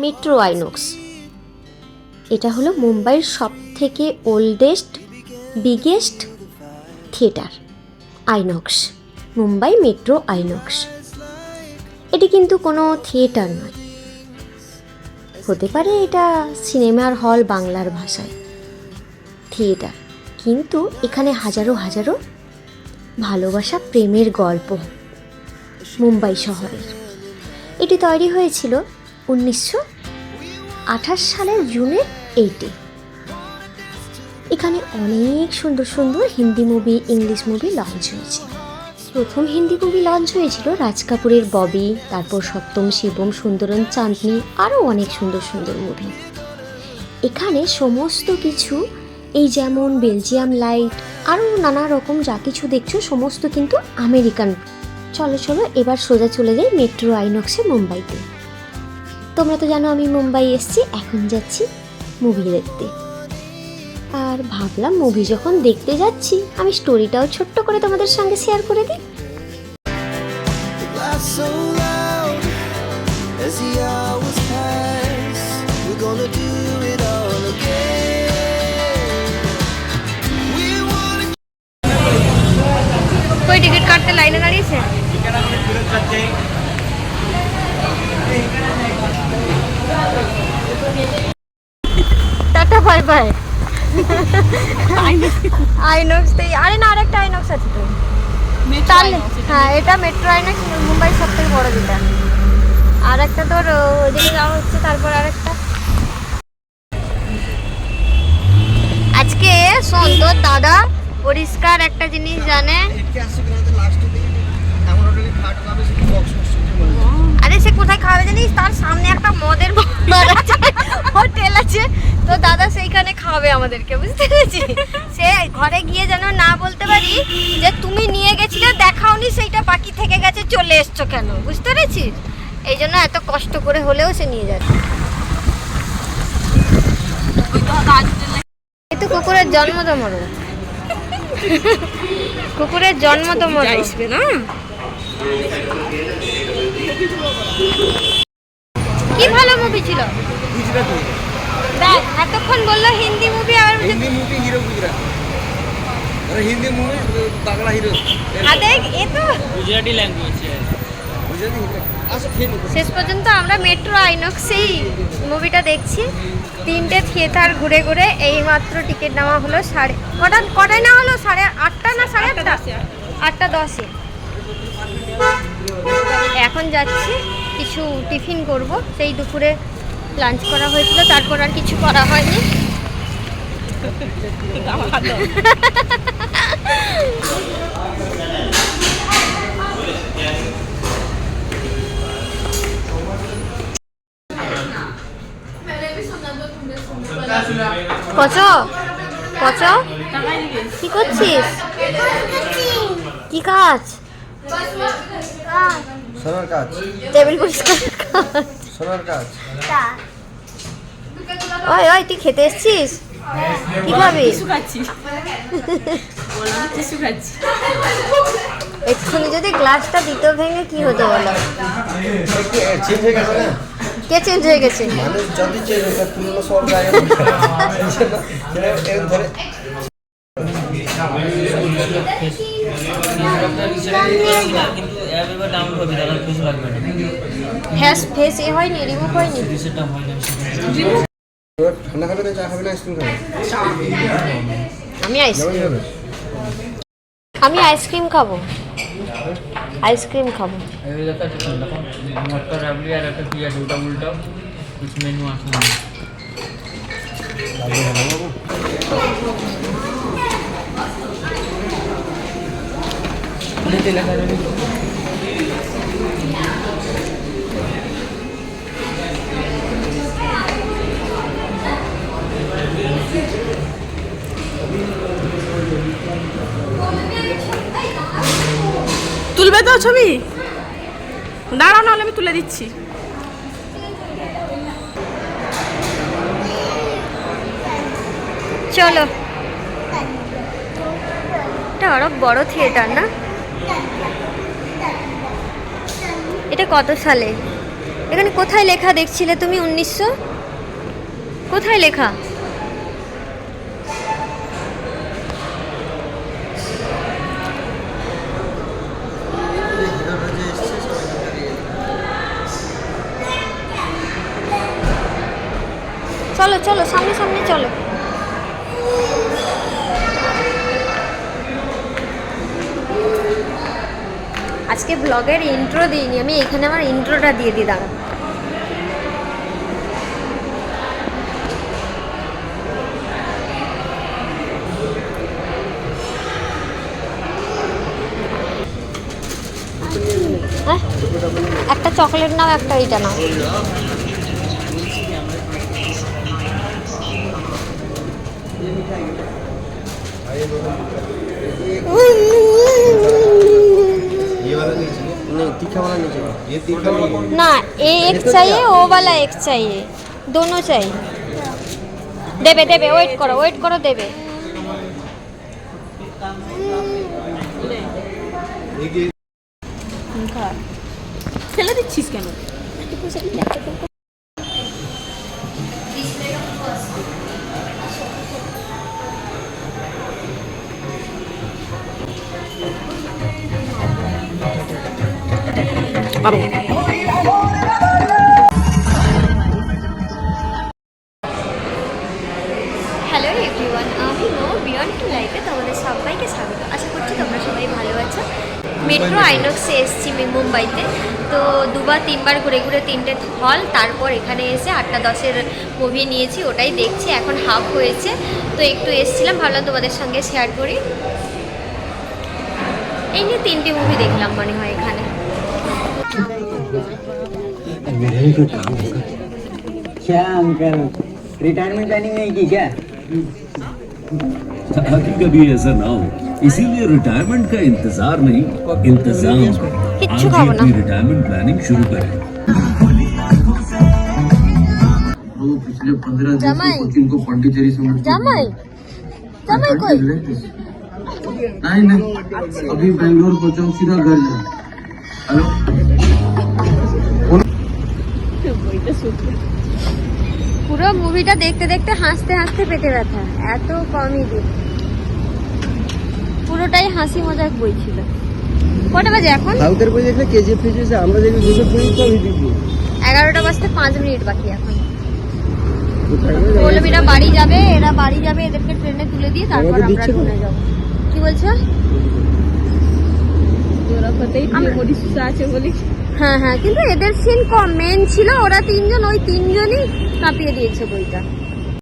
Metro INOX. এটা হলো মুম্বাইয়ের সবথেকে oldest biggest theatre, INOX, Mumbai metro INOX. এটি কিন্তু কোনো থিয়েটার নয়, হতে পারে এটা সিনেমার হল বাংলার ভাষায়, থিয়েটার কিন্তু এখানে হাজারো হাজারো ভালোবাসা প্রেমের গল্প মুম্বাই শহরের। এটি তৈরি হয়েছিল 1928 সালের জুনের 8-এ। এখানে অনেক সুন্দর সুন্দর Hindi movie, English movie launch হয়েছে। প্রথম হিন্দি মুভি লঞ্চ হয়েছিল রাজ কাপুরের ববি, তারপর সপ্তম শিবম, সুন্দরন চাঁদনি, আরও অনেক সুন্দর সুন্দর মুভি। এখানে সমস্ত কিছু, এই যেমন বেলজিয়াম লাইট, আরও নানা রকম যা কিছু দেখছো সমস্ত কিন্তু আমেরিকান। চলো চলো এবার সোজা চলে যাই মেট্রো আইনক্সে মুম্বাইতে। তোমরা তো জানো আমি মুম্বাই এসেছি, এখন যাচ্ছি মুভি দেখতে। আর ভাবলাম মুভি যখন দেখতে যাচ্ছি আমি স্টোরিটাও ছোট্ট করে তোমাদের সঙ্গে শেয়ার করে দিই। কই টিকিট কাটতে লাইনে দাঁড়িয়েছে? Tata bye bye. আইনক্সতেই, আরে না আরেকটা আইনক্স আছে তো, হ্যাঁ এটা মেট্রো আইনক্স মুম্বাই সব থেকে বড় যেটা। আর একটা তোর ওদিকে যাওয়া হচ্ছে, তারপর আরেকটা। আজকে শোন, তোর দাদা পরিষ্কার একটা জিনিস জানে। আরে সে কোথায় খাবে জানিস? তার সামনে একটা মদের হোটেল আছে, তো দাদা সেইখানে খাবে আমাদেরকে, বুঝতে পেরেছিস? সে ঘরে গিয়ে যেন না বলতে পারি যে তুমি নিয়ে গেছিলে দেখাওনি, সেইটা বাকি থেকে গেছে, চলে এসছো কেন, বুঝতে পেরেছিস? এই জন্য এত কষ্ট করে হলেও সে নিয়ে যাচ্ছে। কিন্তু কুকুরের জন্ম তো মরো, কুকুরের জন্ম তো মরো আসবে না। কি ভালো মুভি ছিল, দেখ এতক্ষণ বললো হিন্দি মুভি, আর হিন্দি মুভি হিরো গুজরাট, আরে হিন্দি মুভি বাংলা হিরো, আর দেখ এ তো গুজরাটি ল্যাঙ্গুয়েজ। শেষ পর্যন্ত আমরা মেট্রো আইনক্সেই মুভিটা দেখছি। 3টে থিয়েটার ঘুরে ঘুরে এই মাত্র টিকিট নেওয়া হলো কটায় নেওয়া হলো? 8:30 না 8:30? 8:10-এ। এখন যাচ্ছি কিছু টিফিন করব, সেই দুপুরে লাঞ্চ করা হয়েছিল, তারপর আর কিছু করা হয়নি। কচ কচ কি করছিস? কি কাজ? সোনার কাজ, টেবিল পরিষ্কার কাজ, সোনার কাজ। ওই ওই তুই খেতে এসছিস? কি খাবি? এক্ষুনি যদি গ্লাসটা দিত ভেঙে কি হতো বলো? চেঞ্জ হয়ে গেছে না? কে চেঞ্জ হয়ে গেছে? মানুষ যদি চেঞ্জ হয়ে পুরনো সব গায়ে ধরে। কিন্তু অ্যাপ এবার ডাউনলোড হবে, তাহলে কিছু লাগবে না। ফেস এ হয়নি, রিমুভ হয়নি। সেটা হয় না। ঠান্ডা খাবে না চা খাবে না আইসক্রিম খাবে? আমি আইসক্রিম খাবো, আইসক্রিম খাবো। একটা রাবড়ি আর একটা পিঁয়াজ, ওটা উল্টো কিছু মেনু আসে না। তুলবে তো ছবি? দাঁড়াও, নাহলে আমি তুলে দিচ্ছি। চলো, এটা আরো বড় থিয়েটার না? এটা কত সালে? এখানে কোথায় লেখা দেখছিলে তুমি 1900? কোথায় লেখা? চলো চলো সামনে সামনে চলো। আজকে ব্লগের ইন্ট্রো দিইনি আমি, এখানে আমার ইন্ট্রোটা দিয়ে দিই, দাঁড়া। হ্যাঁ, একটা চকলেট নাও, একটা এইটা নাও। ये वाला नहीं चाहिए, नहीं तीखा वाला नहीं चाहिए, ये तीखा नहीं है। ना ये एक चाहिए, वो वाला एक चाहिए, दोनों चाहिए। देबे देबे, वेट करो देबे। ফেলে দিচ্ছিস কেন? বাবু হ্যালো এভরিওয়ান, আমি নো বিয়ন্ড টু লাইফে তোমাদের সবাইকে স্বাগত। আশা করছি তোমরা সবাই ভালো আছো। মেট্রো আইনক্সে এসেছি মুম্বাইতে, তো দুবার তিনবার ঘুরে ঘুরে 3টে হল, তারপর এখানে এসে 8:10-এর মুভি নিয়েছি, ওটাই দেখছি। এখন হাফ হয়েছে, তো একটু এসছিলাম, ভাবলাম তোমাদের সঙ্গে শেয়ার করি। এই নিয়ে 3টে মুভি দেখলাম মনে হয় এখানে। क्या अंकल रिटायरमेंट प्लानिंग नहीं की क्या? ताकि कभी ऐसा ना हो, इसीलिए रिटायरमेंट का इंतजार नहीं, इंतजाम। किच्छु आज ही खाओ ना। अपनी रिटायरमेंट प्लानिंग शुरू करें। वो पिछले 15 दिन जमाई। से कोचिंग को पौंडीचेरी से জামাই জামাই কই? नहीं नहीं, अभी बेंगलोर पहुंचा हूं, सीधा घर जा। हेलो, পুরো মুভিটা দেখতে দেখতে হাসতে হাসতে পেটে ব্যথা, এত কমেডি, পুরোটাই হাসি মজাক বই ছিল। কটা বাজে এখন? साउथर कोई देखले केजीएफ फेजीएफ से আমরা দেখি 220 তো ভিডিও 11টা বাজতে 5 মিনিট বাকি এখন। পৌলমীরা বাড়ি যাবে, এরা বাড়ি যাবে, এদেরকে ট্রেনে তুলে দিয়ে তারপর আমাকে আমরা দিচ্ছে তো? ট্রেনে যাবো। কি বলছো? তোরা কোথায় মেমোরি সুসা আছে বলি। হ্যাঁ হ্যাঁ, কিন্তু এদের সিন কম, মেন ছিল ওরা 3জন, ওই 3জনই কাঁপিয়ে দিয়েছে বইটা।